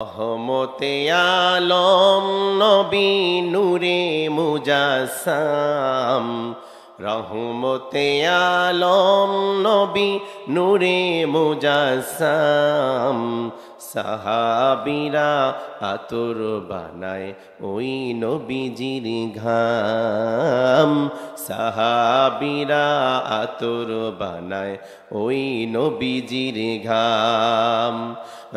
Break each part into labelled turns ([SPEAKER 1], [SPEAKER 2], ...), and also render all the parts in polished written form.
[SPEAKER 1] রহমতে আলম নবী নূরে মুজাসসাম, রহমতে আলম নবী নূরে মুজাসসাম। সাহাবীরা আতর বানায় ওই নবীজির ঘাম, সাহাবীরা আতর বানায় ওই নবীজির ঘাম।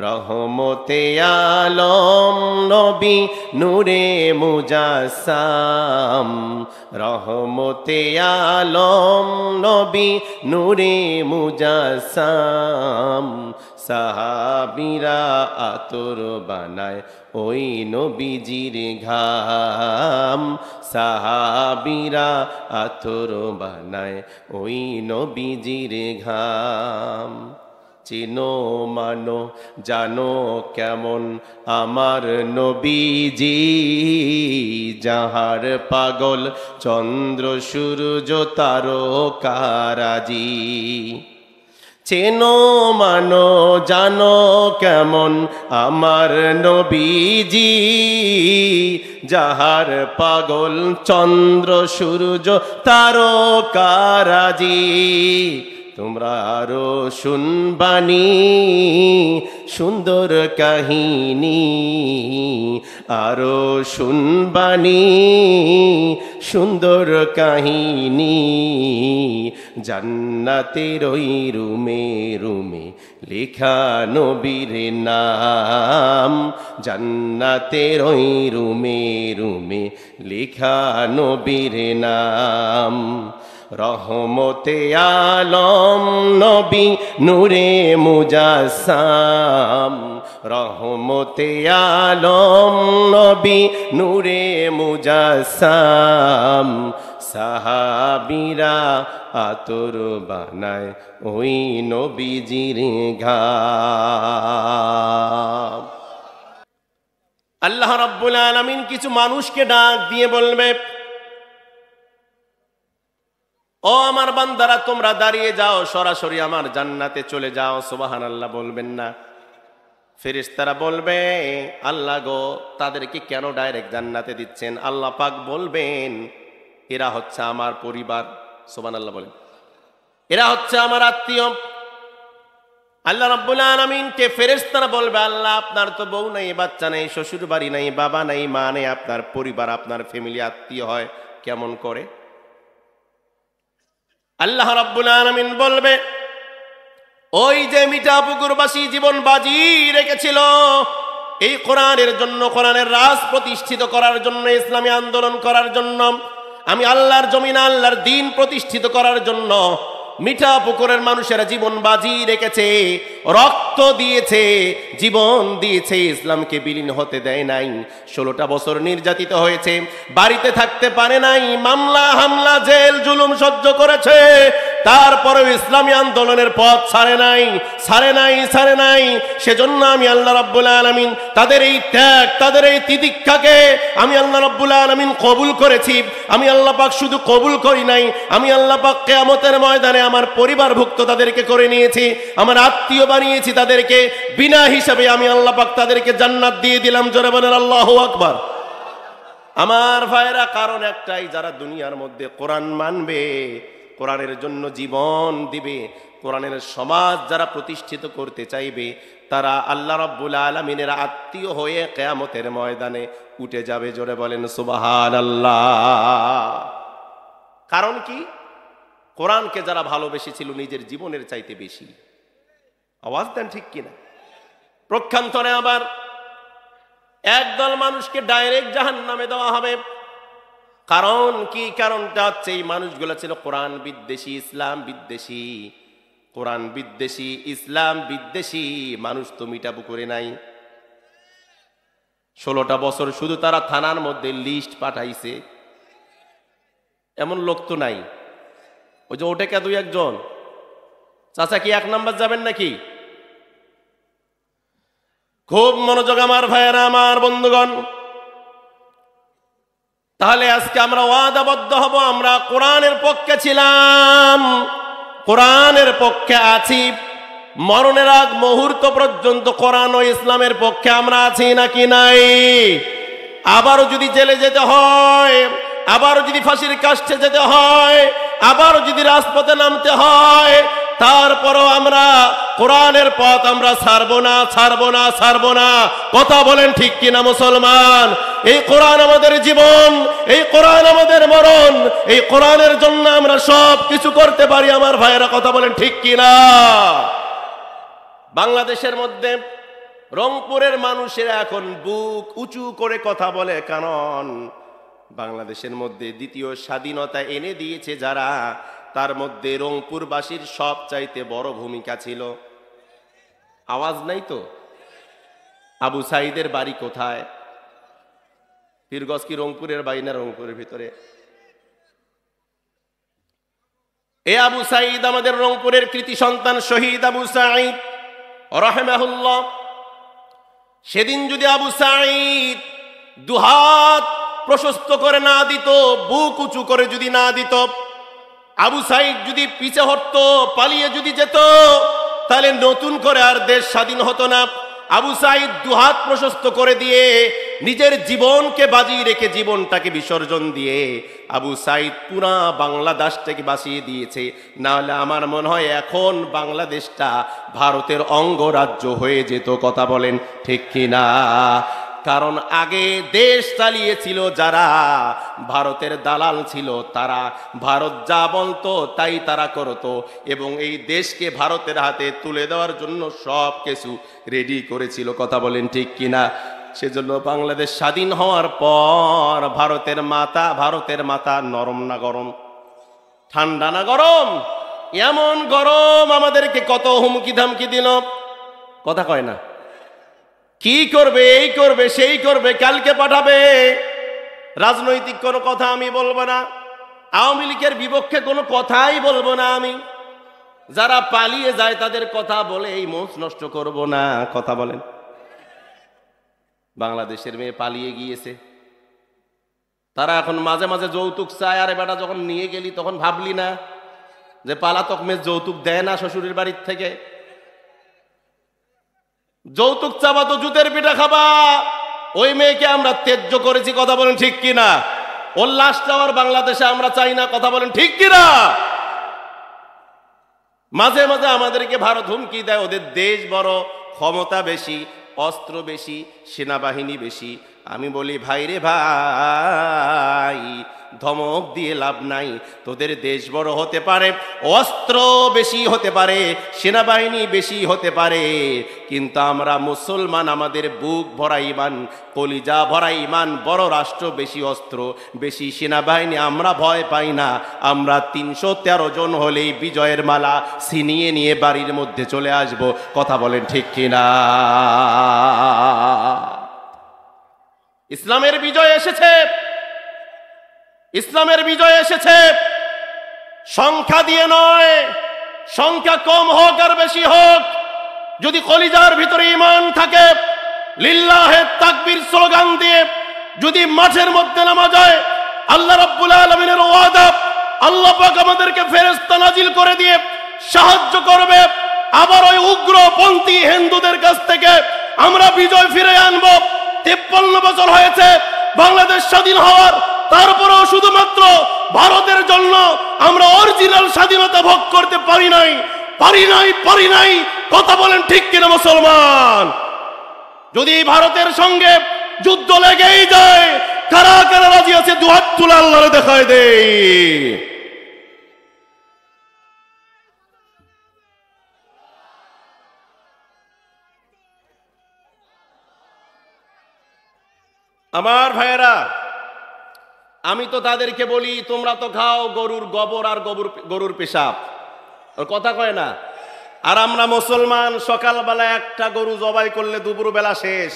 [SPEAKER 1] রহমতে আলম নবী নূরে মুজাসসাম, রহমতে আলম নবী নূরে মুজাসসাম। সাহাবীরা আতর বানায় ওই নবীজির ঘাম, সাহাবীরা আতর বানায় ওই নবীজির ঘাম। চিনো মানো জানো কেমন আমার নবীজি, যাহার পাগল চন্দ্র সূর্য তারকারাজি। চেনো মানো জানো কেমন আমার নবীজি, যাহার পাগল চন্দ্র সূর্য তারকারাজি। তোমরা আরো শুনবানি সুন্দর কাহিনী, আরো শুনবানি সুন্দর কাহিনী। জান্নাতের ওই রুমে রুমে লেখা নবীর নাম, জান্নাতের ওই রুমে রুমে লেখা নবীর নাম। রহমতে আলম নবী নূরে মুজাসসাম, রহমতে আলম নবী নূরে মুজাসসাম। সাহাবীরা আতর বানায় ওই নবীজির ঘাম। আল্লাহ রাব্বুল আলামিন কিছু মানুষকে ডাক দিয়ে বলবে, ও আমার বান্দারা, তোমরা দাঁড়িয়ে যাও, সরাসরি আমার জান্নাতে চলে যাও। সুবহানাল্লাহ বলবেন না? ফেরেশতারা বলবে, আল্লাহ গো, তাদেরকে কেন ডাইরেক্ট জান্নাতে দিচ্ছেন? আল্লাহ পাক বলবেন, এরা হচ্ছে আমার পরিবার। সুবহানাল্লাহ বলেন, এরা হচ্ছে আমার আত্মীয়। আল্লাহ রাব্বুল আলামিনকে ফেরেশতারা বলবে, আল্লাহ আপনার তো বউ নাই, বাচ্চা নাই, শ্বশুর বাড়ি নাই, বাবা নাই, মা নেই, আপনার পরিবার, আপনার ফ্যামিলি আত্মীয় হয় কেমন করে? আল্লাহ রাব্বুল আলামিন বলবে, ওই যে মিঠাপুকুরবাসী জীবন বাজি রেখেছিল এই কোরআনের জন্য, কোরআনের রাজ প্রতিষ্ঠিত করার জন্য, ইসলামী আন্দোলন করার জন্য, আমি আল্লাহর জমিনে আল্লাহর দ্বীন প্রতিষ্ঠিত করার জন্য মিঠাপুকুরের মানুষেরা জীবন বাজি রেখেছে, রক্ত দিয়েছে, জীবন দিয়েছে, ইসলামকে বিলীন হতে দেয় নাই। 16টা বছর নির্যাতিত হয়েছে, বাড়িতে থাকতে পারে নাই, মামলা হামলা জেল জুলুম সহ্য করেছে, তারপরেও ইসলামী আন্দোলনের পথ ছাড়ে নাই, ছাড়ে নাই, ছাড়ে নাই। সেজন্য আমি আল্লাহ রাব্বুল আলামিন তাদের এই ত্যাগ, তাদের এই তিতিক্ষাকে আমি আল্লাহ রাব্বুল আলামিন কবুল করেছি। আমি আল্লাহ পাক শুধু কবুল করি নাই, আমি আল্লাহ পাক কিয়ামতের ময়দানে আমার পরিবারভুক্ত তাদেরকে করে নিয়েছি, আমার আত্মীয় বানিয়েছি তাদেরকে, বিনা হিসাবে আমি আল্লাহ পাক তাদেরকে জান্নাত দিয়ে দিলাম। জোরে বলেন আল্লাহু আকবার। আমার ভাইরা, কারণ একটাই, যারা দুনিয়ার মধ্যে কোরআন মানবে, কোরআনের জন্য জীবন দিবে, কোরআনের সমাজ যারা প্রতিষ্ঠিত করতে চাইবে, তারা আল্লাহ রাব্বুল আলামিনের আত্মীয় হয়ে কিয়ামতের ময়দানে উঠে যাবে। জোরে বলেন সুবহানাল্লাহ। কারণ কি? কোরআনকে যারা ভালোবেসেছিল নিজের জীবনের চাইতে বেশি। আওয়াজ দেন ঠিক কিনা? প্রক্ষান্তরে আবার একদল মানুষকে ডাইরেক্ট জাহান্নামে দেওয়া হবে। কারণ কি? কারণটা হচ্ছে এই মানুষগুলো ছিল কোরআন বিদ্বেষী, ইসলাম বিদ্বেষী। কোরআন বিদ্বেষী, ইসলাম বিদ্বেষী মানুষ তো মিঠাপুকুরে নাই। 16টা বছর শুধু তারা থানার মধ্যে লিস্ট পাঠাইছে, এমন লোক তো নাই। ওই যে ওঠে কে দুই একজন, চাচা কি 1 নাম্বার যাবেন নাকি? খুব মনোযোগ আমার ভাইয়েরা, আমার বন্ধুগণ। তাহলে আজকে আমরা ওয়াদাবদ্ধ হব, আমরা কোরআনের পক্ষে ছিলাম, কোরআনের পক্ষে আছি, মরণের আগ মুহূর্ত পর্যন্ত কোরআন ও ইসলামের পক্ষে আমরা আছি নাকি নাই? আবারও যদি জেলে যেতে হয়, আবারও যদি ফাঁসির কাষ্ঠে যেতে হয়, আবারও যদি রাজপথে নামতে হয়, তারপরও আমরা কোরআনের পথ আমরা ছাড়বো না, ছাড়বো না, ছাড়বো না। কথা বলেন ঠিক কিনা মুসলমান? এই কোরআন আমাদের জীবন, এই কোরআন আমাদের মরণ, এই কোরআনের জন্য আমরা সব কিছু করতে পারি। আমার ভাইয়েরা কথা বলেন ঠিক কিনা? বাংলাদেশের মধ্যে রংপুরের মানুষেরা এখন বুক উঁচু করে কথা বলে, কারণ বাংলাদেশের মধ্যে দ্বিতীয় স্বাধীনতা এনে দিয়েছে যারা, তার মধ্যে রংপুরবাসীর সব চাইতে বড় ভূমিকা ছিল। আওয়াজ নাই তো? আবু সাইদের বাড়ি কোথায়? পীরগঞ্জ কি রংপুরের বাড়ি না রংপুরের ভিতরে? এ আবু সাইদ আমাদের রংপুরের কৃতি সন্তান শহীদ আবু সাইদ রাহিমাহুল্লাহ। সেদিন যদি আবু সাইদ দুহাত প্রশস্ত করে না দিত, বুক উঁচু করে যদি না দিত, আবু সাইদ যদি পিছে হটতো, পালিয়ে যদি যেত, তাহলে নতুন করে আর দেশ স্বাধীন হতো না। আবু সাইদ দুহাত প্রশস্ত করে দিয়ে নিজের জীবনকে বাজিয়ে রেখে, জীবনটাকে বিসর্জন দিয়ে আবু সাইদ পুরা বাংলাদেশটাকে বাঁচিয়ে দিয়েছে। না হলে আমার মনে হয় এখন বাংলাদেশটা ভারতের অঙ্গরাজ্য হয়ে যেত। কথা বলেন ঠিক কিনা? কারণ আগে দেশ চালিয়েছিল যারা, ভারতের দালাল ছিল তারা, ভারত যা বলতো তাই তারা করতো, এবং এই দেশকে ভারতের হাতে তুলে দেওয়ার জন্য সব কিছু রেডি করেছিল। কথা বলেন ঠিক কিনা? সেজন্য বাংলাদেশ স্বাধীন হওয়ার পর ভারতের মাথা নরম না গরম, ঠান্ডা না গরম? এমন গরম আমাদেরকে কত হুমকি ধামকি দিল। কথা কয় না? কি করবে, এই করবে, সেই করবে, কালকে পাঠাবে। রাজনৈতিক কোনো কথা আমি বলবো না, আওয়ামী লীগের বিপক্ষে কোনো কথাই বলবো না আমি। যারা পালিয়ে যায় তাদের কথা বলে এই মোচ নষ্ট করব না। কথা বলেন। বাংলাদেশের মেয়ে পালিয়ে গিয়েছে, তারা এখন মাঝে মাঝে যৌতুক চায়। আরে বেটা, যখন নিয়ে গেলি তখন ভাবলি না যে পালাতক মেয়ে যৌতুক দেয় না শ্বশুরের বাড়ির থেকে? যৌতুক চাবা তো জুতের পিঠা খাবা। ওই মেয়েকে আমরা ত্যায্য করেছি। কথা বলেন ঠিক কিনা? ওর লাশ যাওয়ার বাংলাদেশে আমরা চাই না। কথা বলেন ঠিক কিনা? মাঝে মাঝে আমাদেরকে ভারত হুমকি দেয়, ওদের দেশ বড়, ক্ষমতা বেশি, অস্ত্র বেশি, সেনাবাহিনী বেশি। আমি বলি ভাই রে ভাই, ধমক দিয়ে লাভ নাই। তোদের দেশ বড় হতে পারে, অস্ত্র বেশি হতে পারে, সেনাবাহিনী বেশি হতে পারে, কিন্তু আমরা মুসলমান, আমাদের বুক ভরা ইমান, কলিজা ভরা ইমান। বড় রাষ্ট্র, বেশি অস্ত্র, বেশি সেনাবাহিনী, আমরা ভয় পাই না। আমরা 313 জন হলেই বিজয়ের মালা ছিনিয়ে নিয়ে বাড়ির মধ্যে চলে আসব। কথা বলেন ঠিক কিনা? ইসলামের বিজয় এসেছে, ইসলামের বিজয় এসেছে সংখ্যা দিয়ে নয়। সংখ্যা কম হোক আর বেশি হোক, যদি কলিজার ভিতরে ঈমান থাকে, লিল্লাহে তাকবীর স্লোগান দিয়ে যদি মাঠের মধ্যে নামা যায়, আল্লাহ রাব্বুল আলামিনের ওয়াদা, আল্লাহ পাক আমাদেরকে ফেরেশতা নাজিল করে দিয়ে সাহায্য করবে। আবার ওই উগ্রপন্থী হিন্দুদের কাছ থেকে আমরা বিজয় ফিরে আনব। 53 বছর হয়েছে বাংলাদেশ স্বাধীন হওয়ার, তারপরেও শুধুমাত্র ভারতের জন্য আমরা অরিজিনাল স্বাধীনতা ভোগ করতে পারি নাই। কথা বলেন ঠিক কিনা মুসলমান? যদি ভারতের সঙ্গে যুদ্ধ লেগেই যায়, কারা কারা রাজি আছে দুহাত তুলে আল্লাহরে দেখায় দেই। আমার ভাইয়েরা, আমি তো তাদেরকে বলি, তোমরা তো খাও গরুর গোবর আর গরুর পেশাব, কথা কয় না? আর আমরা মুসলমান সকালবেলা একটা গরু জবাই করলে দুপুর বেলা শেষ,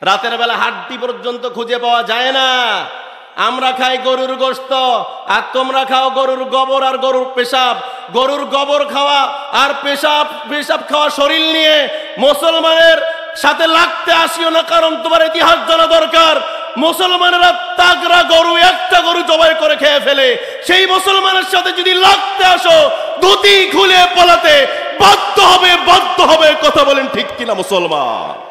[SPEAKER 1] রাতের বেলা হাড্ডি পর্যন্ত খুঁজে পাওয়া যায় না। আমরা খাই গরুর গোশত, আর তোমরা খাও গরুর গোবর আর গরুর পেশাব। গরুর গোবর খাওয়া আর পেশাব খাওয়া শরীর নিয়ে মুসলমানের সাথে লাগতে আসিও না, কারণ তোমার ইতিহাস জানা দরকার। মুসলমানেরা তাগড়া গরু, একটা গরু জবাই করে খেয়ে ফেলে। সেই মুসলমানের সাথে যদি লাগতে আসো, ধুতি খুলে পালাতে বাধ্য হবে কথা বলেন ঠিক কিনা মুসলমান?